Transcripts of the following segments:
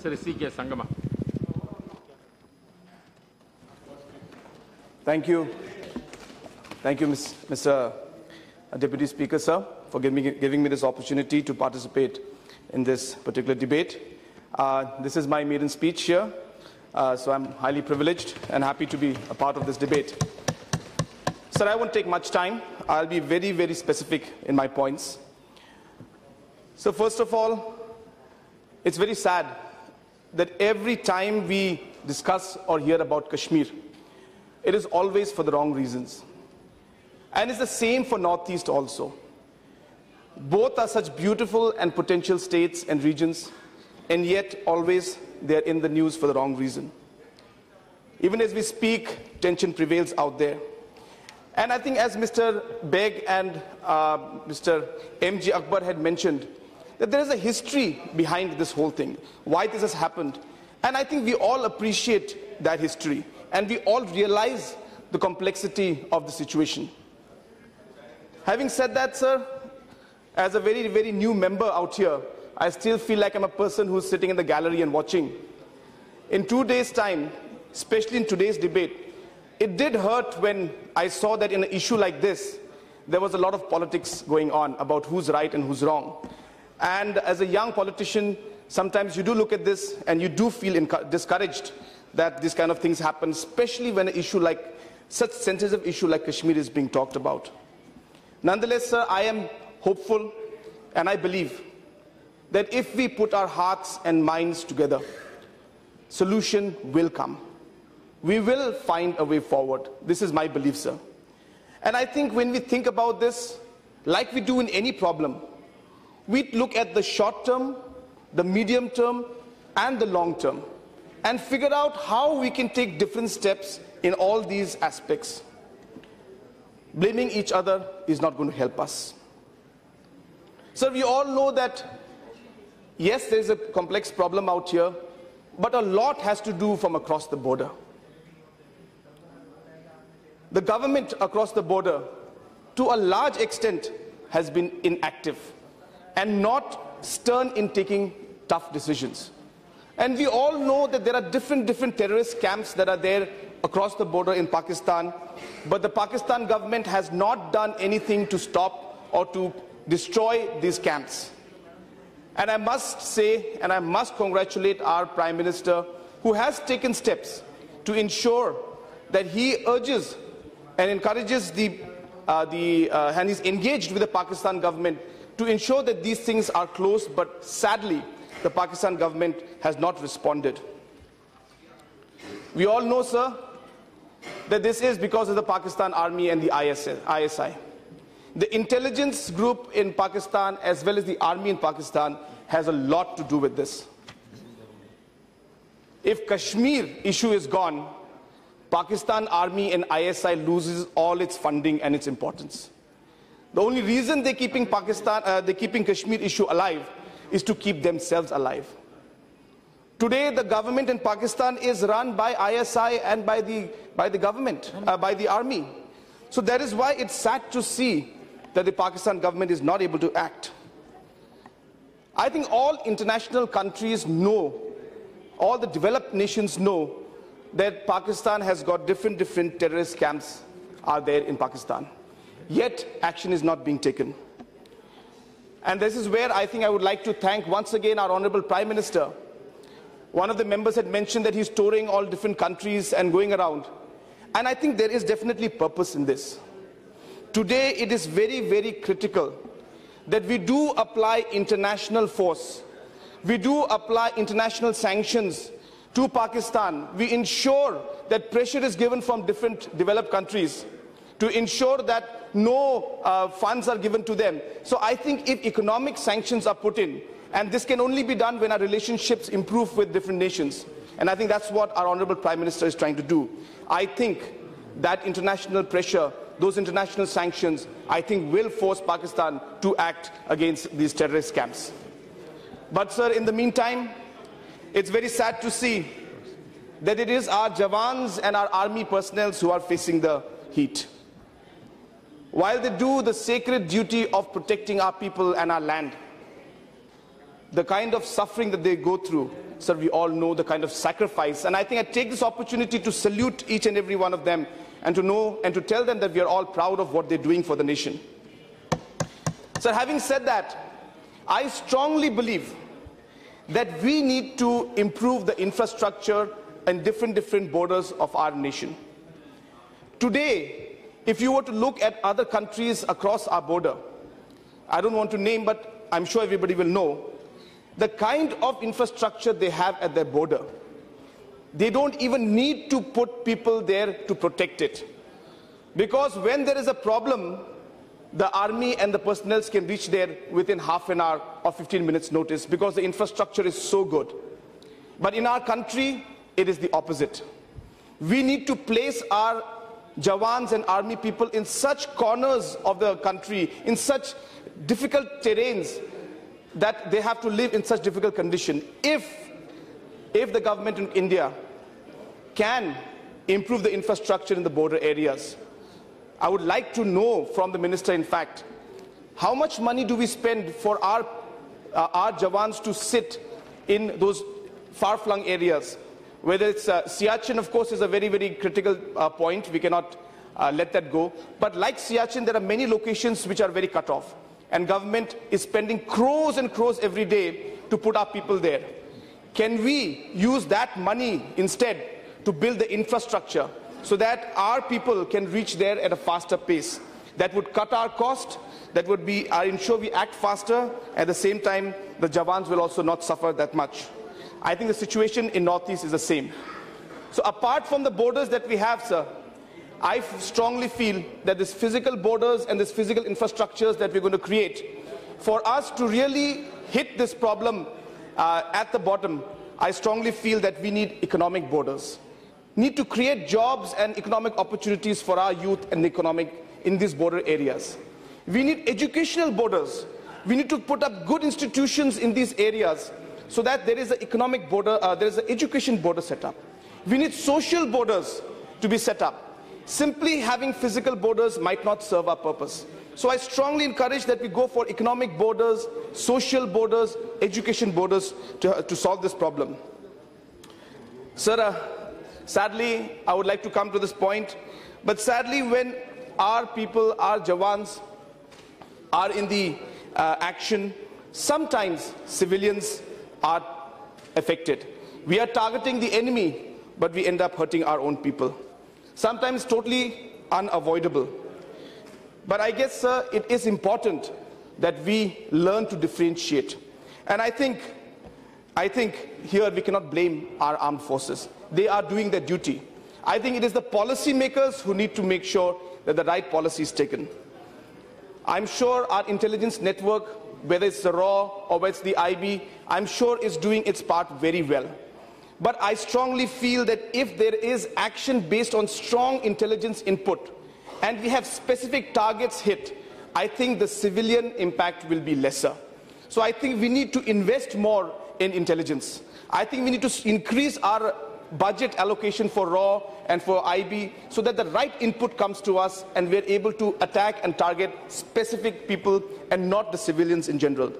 Sir, C.K. Sangama. Thank you. Thank you, Mr. Deputy Speaker, sir, for giving me this opportunity to participate in this particular debate. This is my maiden speech here, so I'm highly privileged and happy to be a part of this debate. Sir, I won't take much time. I'll be very, very specific in my points. So first of all, it's very sad that every time we discuss or hear about Kashmir, it is always for the wrong reasons. And it's the same for Northeast also. Both are such beautiful and potential states and regions, and yet always they're in the news for the wrong reason. Even as we speak, tension prevails out there. And I think as Mr. Beg and Mr. M.G. Akbar had mentioned, that there is a history behind this whole thing, why this has happened. And I think we all appreciate that history, and we all realize the complexity of the situation. Having said that, sir, as a very, very new member out here, I still feel like I'm a person who's sitting in the gallery and watching. In 2 days' time, especially in today's debate, it did hurt when I saw that in an issue like this, there was a lot of politics going on about who's right and who's wrong. And as a young politician, sometimes you do look at this and you do feel discouraged that these kind of things happen, especially when an issue like, such sensitive issue like Kashmir is being talked about. Nonetheless, sir, I am hopeful and I believe that if we put our hearts and minds together, solution will come. We will find a way forward. This is my belief, sir. And I think when we think about this, like we do in any problem, we look at the short term, the medium term, and the long term, and figure out how we can take different steps in all these aspects. Blaming each other is not going to help us. Sir, we all know that, yes, there is a complex problem out here, but a lot has to do from across the border. The government across the border, to a large extent, has been inactive and not stern in taking tough decisions. And we all know that there are different terrorist camps that are there across the border in Pakistan, but the Pakistan government has not done anything to stop or to destroy these camps. And I must say, and I must congratulate our Prime Minister, who has taken steps to ensure that he urges and encourages and is engaged with the Pakistan government to ensure that these things are closed, but sadly, the Pakistan government has not responded. We all know, sir, that this is because of the Pakistan Army and the ISI. The intelligence group in Pakistan, as well as the army in Pakistan, has a lot to do with this. If Kashmir issue is gone, Pakistan Army and ISI loses all its funding and its importance. The only reason they're keeping Kashmir issue alive is to keep themselves alive. Today, the government in Pakistan is run by ISI and by the government, by the army. So that is why it's sad to see that the Pakistan government is not able to act. I think all international countries know, all the developed nations know, that Pakistan has got different terrorist camps are there in Pakistan. Yet, action is not being taken. And this is where I think I would like to thank once again our Honorable Prime Minister. One of the members had mentioned that he's touring all different countries and going around. And I think there is definitely purpose in this. Today, it is very, very critical that we do apply international force. We do apply international sanctions to Pakistan. We ensure that pressure is given from different developed countries to ensure that no funds are given to them. So I think if economic sanctions are put in, and this can only be done when our relationships improve with different nations, and I think that's what our Honorable Prime Minister is trying to do. I think that international pressure, those international sanctions, I think will force Pakistan to act against these terrorist camps. But sir, in the meantime, it's very sad to see that it is our Jawans and our army personnel who are facing the heat. While they do the sacred duty of protecting our people and our land, the kind of suffering that they go through, sir, we all know the kind of sacrifice. And I think I take this opportunity to salute each and every one of them and to know and to tell them that we are all proud of what they're doing for the nation. Sir, having said that, I strongly believe that we need to improve the infrastructure in different borders of our nation. Today, if you were to look at other countries across our border, I don't want to name, but I'm sure everybody will know, the kind of infrastructure they have at their border, they don't even need to put people there to protect it. Because when there is a problem, the army and the personnel can reach there within half an hour or 15 minutes notice because the infrastructure is so good. But in our country, it is the opposite. We need to place our Jawans and army people in such corners of the country, in such difficult terrains, that they have to live in such difficult conditions. If the government in India can improve the infrastructure in the border areas, I would like to know from the minister, in fact, how much money do we spend for our Jawans to sit in those far-flung areas? Whether it's Siachen, of course, is a very critical point. We cannot let that go. But like Siachen, there are many locations which are very cut off. And government is spending crores and crores every day to put our people there. Can we use that money instead to build the infrastructure so that our people can reach there at a faster pace? That would cut our cost, that would be ensure we act faster. At the same time, the Jawans will also not suffer that much. I think the situation in Northeast is the same. So apart from the borders that we have, sir, I strongly feel that this physical borders and this physical infrastructures that we're going to create, for us to really hit this problem at the bottom, I strongly feel that we need economic borders. Need to create jobs and economic opportunities for our youth and economic in these border areas. We need educational borders. We need to put up good institutions in these areas so that there is an economic border, there is an education border set up. We need social borders to be set up. Simply having physical borders might not serve our purpose. So I strongly encourage that we go for economic borders, social borders, education borders to solve this problem. Sir, sadly, I would like to come to this point, but sadly when our people, our Jawans are in the action, sometimes civilians are affected. We are targeting the enemy, but we end up hurting our own people. Sometimes totally unavoidable. But I guess, sir, it is important that we learn to differentiate. And I think here we cannot blame our armed forces. They are doing their duty. I think it is the policymakers who need to make sure that the right policy is taken. I'm sure our intelligence network, whether it's the RAW or whether it's the IB, I'm sure is doing its part very well. But I strongly feel that if there is action based on strong intelligence input and we have specific targets hit, I think the civilian impact will be lesser. So I think we need to invest more in intelligence. I think we need to increase our budget allocation for RAW and for IB so that the right input comes to us and we're able to attack and target specific people and not the civilians in general.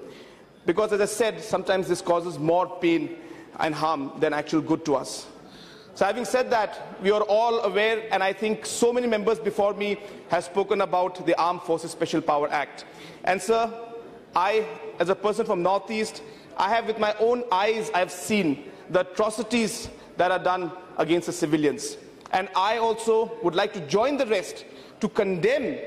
Because as I said, sometimes this causes more pain and harm than actual good to us. So having said that, we are all aware, and I think so many members before me have spoken about the Armed Forces Special Power Act. And sir, I, as a person from Northeast, I have with my own eyes, I have seen the atrocities that are done against the civilians. And I also would like to join the rest to condemn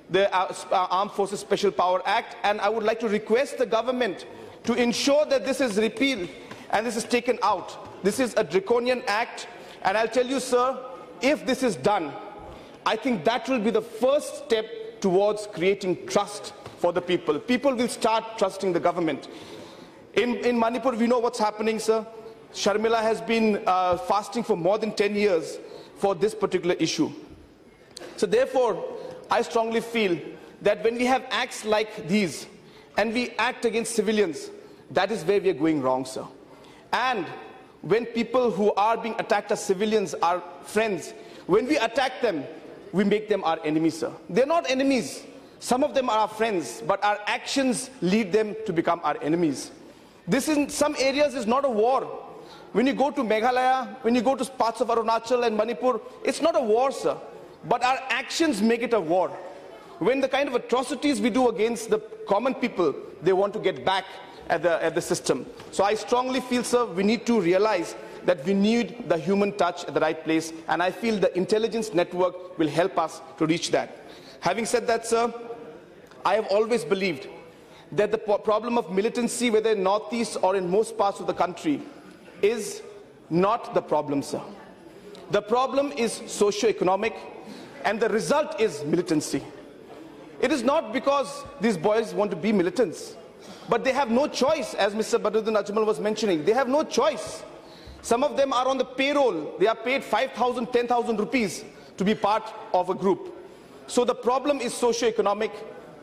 the Armed Forces Special Power Act, and I would like to request the government to ensure that this is repealed and this is taken out. This is a draconian act, and I'll tell you, sir, if this is done, I think that will be the first step towards creating trust for the people. People will start trusting the government. In Manipur, we know what's happening, sir. Sharmila has been fasting for more than 10 years for this particular issue. So therefore, I strongly feel that when we have acts like these and we act against civilians, that is where we are going wrong, sir. And when people who are being attacked as civilians are friends, when we attack them, we make them our enemies, sir. They're not enemies. Some of them are our friends, but our actions lead them to become our enemies. This in some areas is not a war. When you go to Meghalaya, when you go to parts of Arunachal and Manipur, it's not a war, sir. But our actions make it a war. When the kind of atrocities we do against the common people, they want to get back at the system. So I strongly feel, sir, we need to realize that we need the human touch at the right place, and I feel the intelligence network will help us to reach that. Having said that, sir, I have always believed that the problem of militancy, whether in Northeast or in most parts of the country, is not the problem, sir. The problem is socio-economic, and the result is militancy. It is not because these boys want to be militants, but they have no choice, as Mr. Badruddin Ajmal was mentioning. They have no choice. Some of them are on the payroll. They are paid 5,000, 10,000 rupees to be part of a group. So the problem is socio-economic,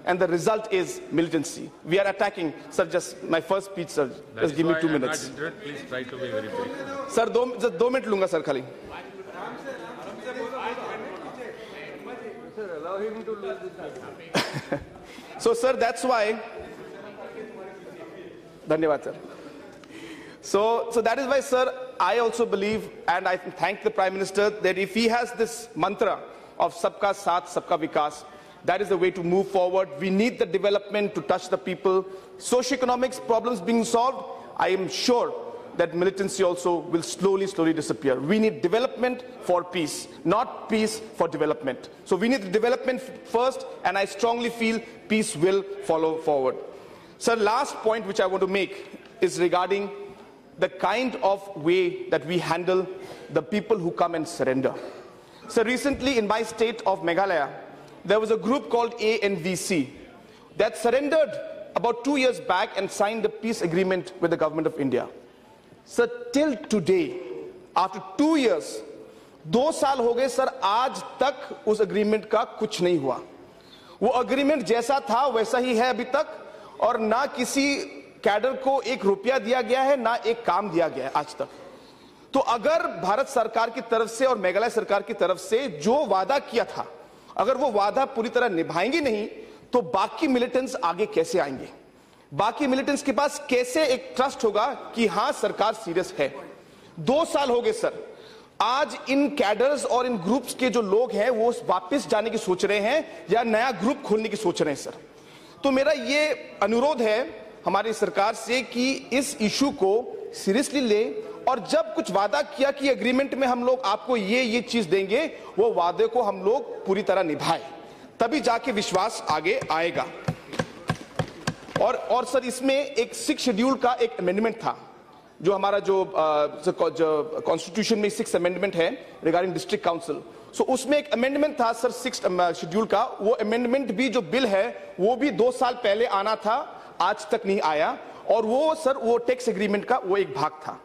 and the result is militancy. We are attacking, sir, just my first speech, sir. Just give me 2 minutes. Please try to be very brief. Sir, just 2 minutes lunga, sir, khali. Allow him to lose this. So, sir, that's why. Dhanyawad, sir. So that is why, sir, I also believe, and I thank the Prime Minister, that if he has this mantra of Sabka Saath, Sabka Vikas, that is the way to move forward. We need the development to touch the people. Socioeconomic problems being solved, I am sure that militancy also will slowly disappear. We need development for peace, not peace for development. So we need the development first, and I strongly feel peace will follow forward. Sir, last point which I want to make is regarding the kind of way that we handle the people who come and surrender. So recently in my state of Meghalaya, there was a group called ANVC that surrendered about 2 years back and signed a peace agreement with the government of India. So till today, after 2 years, 2 साल हो गए sir, आज तक उस agreement का कुछ नहीं हुआ. वो agreement जैसा था वैसा ही है अभी तक, और ना किसी कैडर को 1 रुपया दिया गया है, ना एक काम दिया गया है आज तक. तो अगर भारत सरकार की तरफ से और मेघालय सरकार की तरफ से जो वादा किया था, अगर वो वादा पूरी तरह निभाएंगे नहीं, तो बाकी मिलिटेंट्स आगे कैसे आएंगे? बाकी मिलिटेंट्स के पास कैसे एक ट्रस्ट होगा कि हां सरकार सीरियस है? 2 साल हो गए सर. आज इन कैडर्स और इन ग्रुप्स के जो लोग हैं वो वापस जाने की सोच रहे हैं या नया ग्रुप खोलने की सोच रहे हैं सर. तो मेरा ये अनुरोध है हमारी सरकार से कि इस इशू को सीरियसली ले, और जब कुछ वादा किया कि एग्रीमेंट में हम लोग आपको ये चीज देंगे, वो वादे को हम लोग पूरी तरह निभाएं, तभी जाके विश्वास आगे आएगा. और सर, इसमें एक 6 शेड्यूल का एक अमेंडमेंट था, जो हमारा जो कॉन्स्टिट्यूशन में 6 अमेंडमेंट है रिगार्डिंग डिस्ट्रिक्ट काउंसिल. सो उसमें एक अमेंडमेंट था सर 6 शेड्यूल का. वो अमेंडमेंट भी जो बिल है वो भी 2 साल पहले आना था, आज तक नहीं आया, और वो सर वो टैक्स एग्रीमेंट का वो एक भाग था.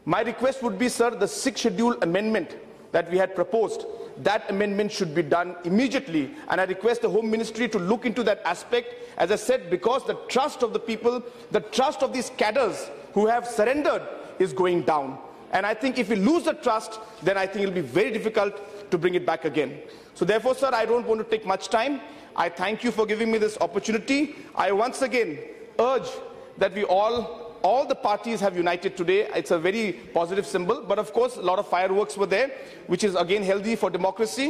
My request would be, sir, the 6th schedule amendment that we had proposed, that amendment should be done immediately, and I request the Home Ministry to look into that aspect, as I said, because the trust of the people, the trust of these cadres who have surrendered is going down. And I think if we lose the trust, then I think it will be very difficult to bring it back again. So therefore, sir, I don't want to take much time. I thank you for giving me this opportunity. I once again urge that we all the parties have united today. It's a very positive symbol, but of course a lot of fireworks were there, which is again healthy for democracy.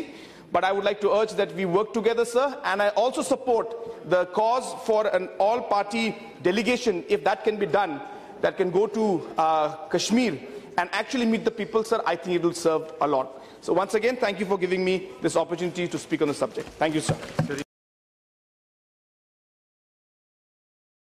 But I would like to urge that we work together, sir, and I also support the cause for an all-party delegation, if that can be done, that can go to Kashmir and actually meet the people, sir. I think it will serve a lot. So once again, thank you for giving me this opportunity to speak on the subject. Thank you, sir.